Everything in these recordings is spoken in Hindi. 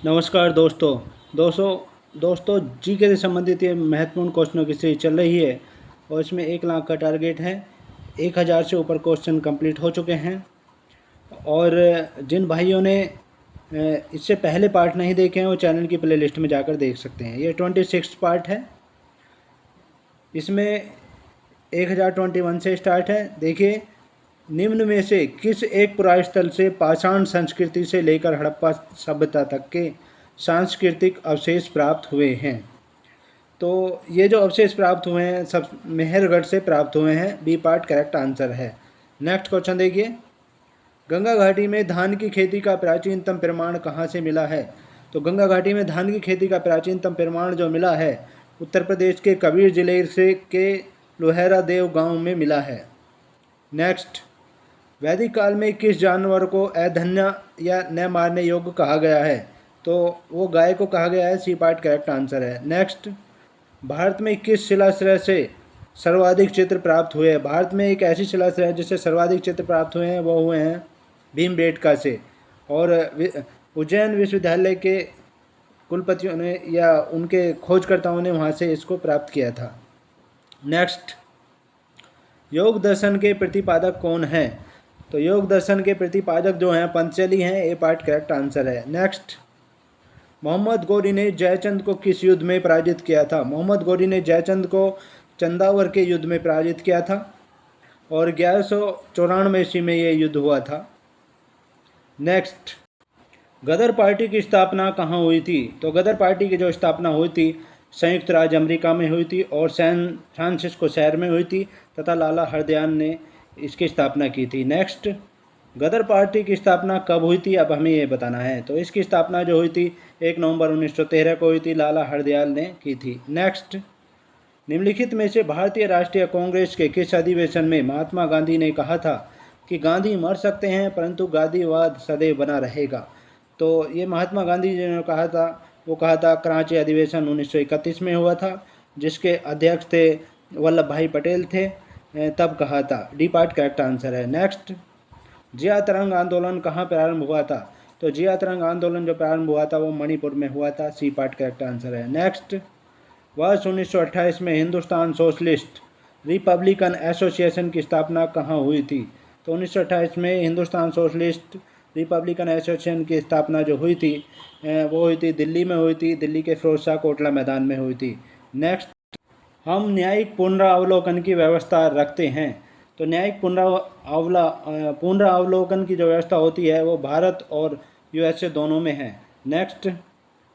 नमस्कार दोस्तों जीके से संबंधित ये महत्वपूर्ण क्वेश्चनों की सीरीज चल रही है और इसमें 1 लाख का टारगेट है। 1000 से ऊपर क्वेश्चन कंप्लीट हो चुके हैं और जिन भाइयों ने इससे पहले पार्ट नहीं देखे हैं वो चैनल की प्लेलिस्ट में जाकर देख सकते हैं। ये 26 पार्ट है। इसमें 1021 से स्टार्ट है। देखिए, निम्न में से किस एक पुरास्थल से पाषाण संस्कृति से लेकर हड़प्पा सभ्यता तक के सांस्कृतिक अवशेष प्राप्त हुए हैं? तो ये जो अवशेष प्राप्त हुए हैं सब मेहरगढ़ से प्राप्त हुए हैं। बी पार्ट करेक्ट आंसर है। नेक्स्ट क्वेश्चन देखिए, गंगा घाटी में धान की खेती का प्राचीनतम प्रमाण कहाँ से मिला है? तो गंगा घाटी में धान की खेती का प्राचीनतम प्रमाण जो मिला है उत्तर प्रदेश के कबीर जिले से के लोहेरा देव गांव में मिला है। नेक्स्ट, वैदिक काल में किस जानवर को अधन्य या न मारने योग्य कहा गया है? तो वो गाय को कहा गया है। सी पार्ट करेक्ट आंसर है। नेक्स्ट, भारत में किस शिलाश्रय से सर्वाधिक चित्र प्राप्त हुए हैं? भारत में एक ऐसी शिलाश्रय है जिससे सर्वाधिक चित्र प्राप्त हुए हैं, वो हुए हैं भीमबेटका से। और उज्जैन विश्वविद्यालय के कुलपतियों ने या उनके खोजकर्ताओं ने वहाँ से इसको प्राप्त किया था। नेक्स्ट, योग दर्शन के प्रतिपादक कौन हैं? तो योग दर्शन के प्रतिपादक जो हैं पंतजलि हैं। ए पार्ट करेक्ट आंसर है। नेक्स्ट, मोहम्मद गौरी ने जयचंद को किस युद्ध में पराजित किया था? मोहम्मद गौरी ने जयचंद को चंदावर के युद्ध में पराजित किया था और 1194 ईस्वी में ये युद्ध हुआ था। नेक्स्ट, गदर पार्टी की स्थापना कहाँ हुई थी? तो गदर पार्टी की जो स्थापना हुई थी संयुक्त राज्य अमेरिका में हुई थी और सैन फ्रांसिस्को शहर में हुई थी तथा लाला हरदयाल ने इसकी स्थापना की थी। नेक्स्ट, गदर पार्टी की स्थापना कब हुई थी? अब हमें ये बताना है। तो इसकी स्थापना जो हुई थी 1 नवंबर 1913 को हुई थी। लाला हरदयाल ने की थी। नेक्स्ट, निम्नलिखित में से भारतीय राष्ट्रीय कांग्रेस के किस अधिवेशन में महात्मा गांधी ने कहा था कि गांधी मर सकते हैं परंतु गांधीवाद सदैव बना रहेगा? तो ये महात्मा गांधी जी ने कहा था, वो कहा था कराची अधिवेशन 1931 में हुआ था, जिसके अध्यक्ष थे वल्लभ भाई पटेल थे, तब कहा था। डी पार्ट करेक्ट आंसर है। नेक्स्ट, जिया तरंग आंदोलन कहाँ प्रारंभ हुआ था? तो जिया तरंग आंदोलन जो प्रारंभ हुआ था वो मणिपुर में हुआ था। सी पार्ट करेक्ट आंसर है। नेक्स्ट, वर्ष 1928 में हिंदुस्तान सोशलिस्ट रिपब्लिकन एसोसिएशन की स्थापना कहाँ हुई थी? तो 1928 में हिंदुस्तान सोशलिस्ट रिपब्लिकन एसोसिएशन की स्थापना जो हुई थी वो हुई थी दिल्ली में हुई थी। दिल्ली के फिरोज शाह कोटला मैदान में हुई थी। नेक्स्ट, हम न्यायिक पुनरावलोकन की व्यवस्था रखते हैं। तो न्यायिक पुनरावलोकन की जो व्यवस्था होती है वो भारत और यूएसए दोनों में है। नेक्स्ट,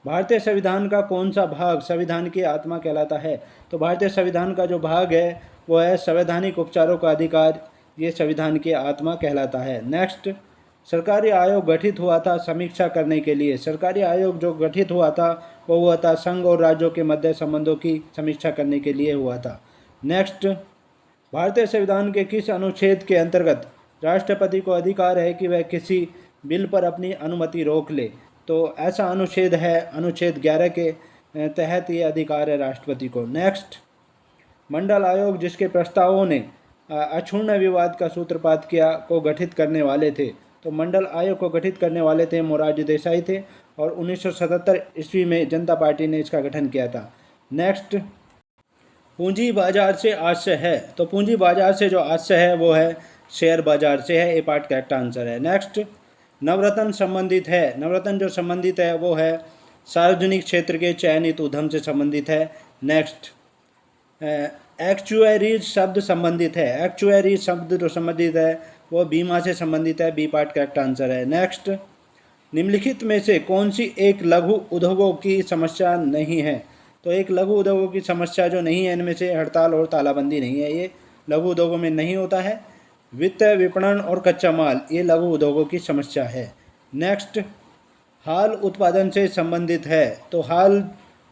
भारतीय संविधान का कौन सा भाग संविधान की आत्मा कहलाता है? तो भारतीय संविधान का जो भाग है वो है संवैधानिक उपचारों का अधिकार। ये संविधान की आत्मा कहलाता है। नेक्स्ट, सरकारी आयोग गठित हुआ था समीक्षा करने के लिए। सरकारी आयोग जो गठित हुआ था वो हुआ था संघ और राज्यों के मध्य संबंधों की समीक्षा करने के लिए हुआ था। नेक्स्ट, भारतीय संविधान के किस अनुच्छेद के अंतर्गत राष्ट्रपति को अधिकार है कि वह किसी बिल पर अपनी अनुमति रोक ले? तो ऐसा अनुच्छेद है अनुच्छेद 11 के तहत ये अधिकार है राष्ट्रपति को। नेक्स्ट, मंडल आयोग जिसके प्रस्तावों ने अक्षुण्ण विवाद का सूत्रपात किया को गठित करने वाले थे? तो मंडल आयोग को गठित करने वाले थे मोरारजी देसाई थे और 1977 ईस्वी में जनता पार्टी ने इसका गठन किया था। नेक्स्ट, पूंजी बाजार से आशय है। तो पूंजी बाजार से जो आशय है वो है शेयर बाजार से है। ए पार्ट करेक्ट आंसर है। नेक्स्ट, नवरत्न संबंधित है। नवरत्न जो संबंधित है वो है सार्वजनिक क्षेत्र के चयनित उद्यम से संबंधित है। नेक्स्ट, एक्चुअरीज शब्द संबंधित है। एक्चुअरीज शब्द जो संबंधित है वो बीमा से संबंधित है। बी पार्ट करेक्ट आंसर है। नेक्स्ट, निम्नलिखित में से कौन सी एक लघु उद्योगों की समस्या नहीं है? तो एक लघु उद्योगों की समस्या जो नहीं है इनमें से हड़ताल और तालाबंदी नहीं है। ये लघु उद्योगों में नहीं होता है। वित्त, विपणन और कच्चा माल ये लघु उद्योगों की समस्या है। नेक्स्ट, हाल उत्पादन से संबंधित है। तो हाल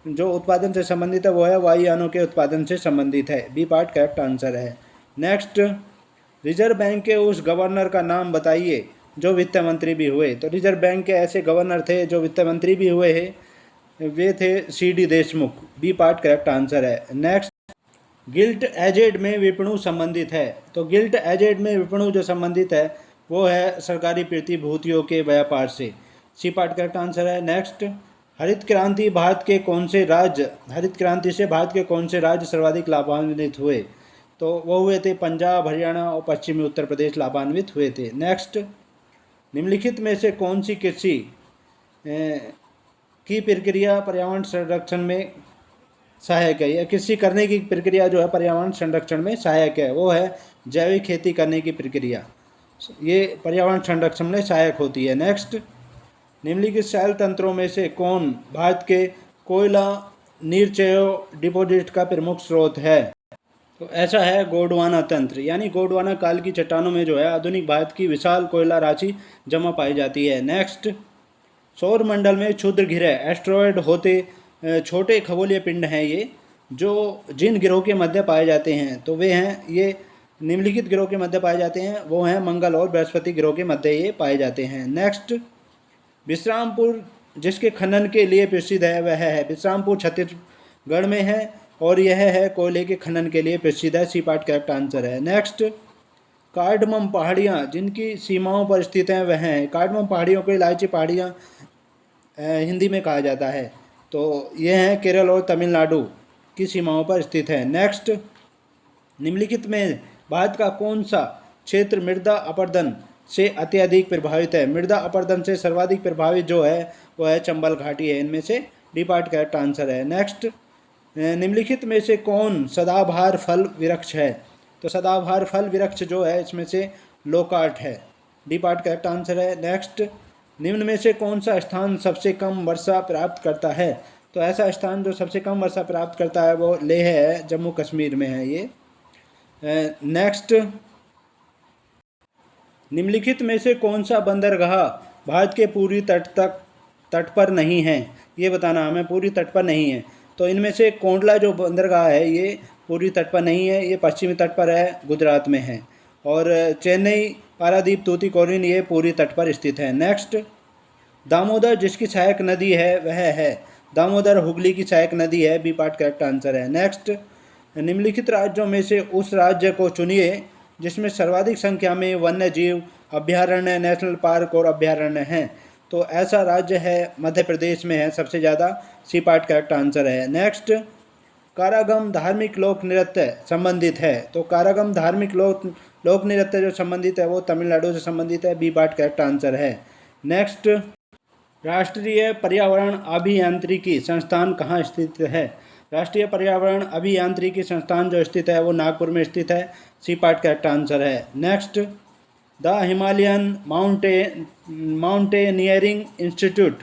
जो उत्पादन से संबंधित है वो है वायुयानों के उत्पादन से संबंधित है। बी पार्ट करेक्ट आंसर है। नेक्स्ट, रिजर्व बैंक के उस गवर्नर का नाम बताइए जो वित्त मंत्री भी हुए। तो रिजर्व बैंक के ऐसे गवर्नर थे जो वित्त मंत्री भी हुए हैं, वे थे C D. Deshmukh. B part correct answer है। नेक्स्ट, गिल्ट एजेड में विपणु संबंधित है। तो गिल्ट एजेड में विपणु जो संबंधित है वो है सरकारी प्रतिभूतियों के व्यापार से। सी पार्ट करेक्ट आंसर है। नेक्स्ट, हरित क्रांति से भारत के कौन से राज्य सर्वाधिक लाभान्वित हुए? तो वो हुए थे पंजाब, हरियाणा और पश्चिमी उत्तर प्रदेश लाभान्वित हुए थे। नेक्स्ट, निम्नलिखित में से कौन सी कृषि की प्रक्रिया पर्यावरण संरक्षण में सहायक है, या कृषि करने की प्रक्रिया जो है पर्यावरण संरक्षण में सहायक है? वो है जैविक खेती करने की प्रक्रिया, ये पर्यावरण संरक्षण में सहायक होती है। नेक्स्ट, निम्नलिखित शैल तंत्रों में से कौन भारत के कोयला नीरचयो डिपॉजिट का प्रमुख स्रोत है? तो ऐसा है गोंडवाना तंत्र, यानी गोंडवाना काल की चट्टानों में जो है आधुनिक भारत की विशाल कोयला राशि जमा पाई जाती है। नेक्स्ट, सौर मंडल में क्षुद्र गिरह एस्ट्रॉयड होते छोटे खगोलीय पिंड हैं ये, जो जिन गिरोह के मध्य पाए जाते हैं तो वे हैं, ये निम्नलिखित गिरोह के मध्य पाए जाते हैं, वो हैं मंगल और बृहस्पति गिरोह के मध्य ये पाए जाते हैं। नेक्स्ट, विश्रामपुर जिसके खनन के लिए प्रसिद्ध है वह है, विश्रामपुर छत्तीसगढ़ में है और यह है कोयले के खनन के लिए प्रसिद्ध है। सी पार्ट करेक्ट आंसर है। नेक्स्ट, कार्डमम पहाड़ियाँ जिनकी सीमाओं पर स्थित हैं वह हैं, कार्डमम पहाड़ियों को इलायची पहाड़ियाँ हिंदी में कहा जाता है, तो ये हैं केरल और तमिलनाडु की सीमाओं पर स्थित है। नेक्स्ट, निम्नलिखित में भारत का कौन सा क्षेत्र मृदा अपरदन से अत्यधिक प्रभावित है? मृदा अपरदन से सर्वाधिक प्रभावित जो है वो है चंबल घाटी है, इनमें से डी पार्ट करेक्ट आंसर है। नेक्स्ट, निम्नलिखित में से कौन सदाबहार फल वृक्ष है? तो सदाबहार फल वृक्ष जो है इसमें से लोकार्ट है, डी पार्ट करेक्ट आंसर है। नेक्स्ट, निम्न में से कौन सा स्थान सबसे कम वर्षा प्राप्त करता है? तो ऐसा स्थान जो सबसे कम वर्षा प्राप्त करता है वो लेह है, जम्मू कश्मीर में है ये। नेक्स्ट, निम्नलिखित में से कौन सा बंदरगाह भारत के पूर्वी तट पर नहीं है? ये बताना हमें, पूर्वी तट पर नहीं है। तो इनमें से कोंडला जो बंदरगाह है ये पूर्वी तट पर नहीं है, ये पश्चिमी तट पर है, गुजरात में है। और चेन्नई, पारादीप, तूतीकोरिन ये पूर्वी तट पर स्थित है। नेक्स्ट, दामोदर जिसकी सहायक नदी है वह है, दामोदर हुगली की सहायक नदी है, बी पार्ट करेक्ट आंसर है। नेक्स्ट, निम्नलिखित राज्यों में से उस राज्य को चुनिए जिसमें सर्वाधिक संख्या में वन्य जीव अभ्यारण्य, नेशनल पार्क और अभ्यारण्य हैं। तो ऐसा राज्य है मध्य प्रदेश में है सबसे ज़्यादा, सी पार्ट करेक्ट आंसर है। नेक्स्ट, कारागम धार्मिक लोक नृत्य संबंधित है, तो कारागम धार्मिक लोक नृत्य जो संबंधित है वो तमिलनाडु से संबंधित है, बी पार्ट करेक्ट आंसर है। नेक्स्ट, राष्ट्रीय पर्यावरण अभियांत्रिकी संस्थान कहाँ स्थित है? राष्ट्रीय पर्यावरण अभियांत्रिकी संस्थान जो स्थित है वो नागपुर में स्थित है, सी पार्ट करेक्ट आंसर है। Next, the Himalayan mountaineering institute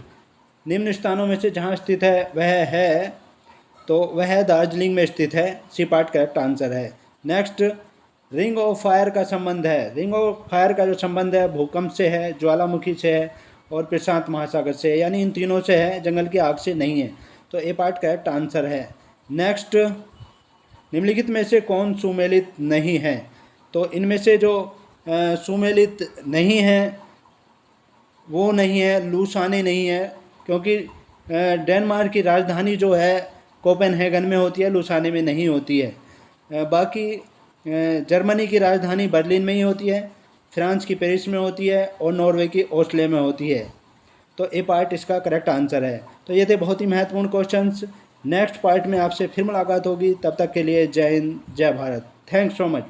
निम्न स्थानों में से जहाँ स्थित है वह है, तो वह दार्जिलिंग में स्थित है, सी पार्ट करेक्ट आंसर है। नेक्स्ट, रिंग ऑफ फायर का संबंध है, रिंग ऑफ फायर का जो संबंध है भूकंप से है, ज्वालामुखी से है और प्रशांत महासागर से, यानी इन तीनों से है, जंगल की आग से नहीं है, तो ए पार्ट करेक्ट आंसर है। नेक्स्ट, निम्नलिखित में से कौन सुमेलित नहीं है? तो इनमें से जो सुमेलित नहीं है वो नहीं है लूसाने नहीं है, क्योंकि डेनमार्क की राजधानी जो है कोपेनहेगन में होती है, लूसाने में नहीं होती है। बाकी जर्मनी की राजधानी बर्लिन में ही होती है, फ्रांस की पेरिस में होती है और नॉर्वे की ओस्लो में होती है, तो ए पार्ट इसका करेक्ट आंसर है। तो ये थे बहुत ही महत्वपूर्ण क्वेश्चंस। नेक्स्ट पार्ट में आपसे फिर मुलाकात होगी, तब तक के लिए जय हिंद, जय भारत। Thanks so much.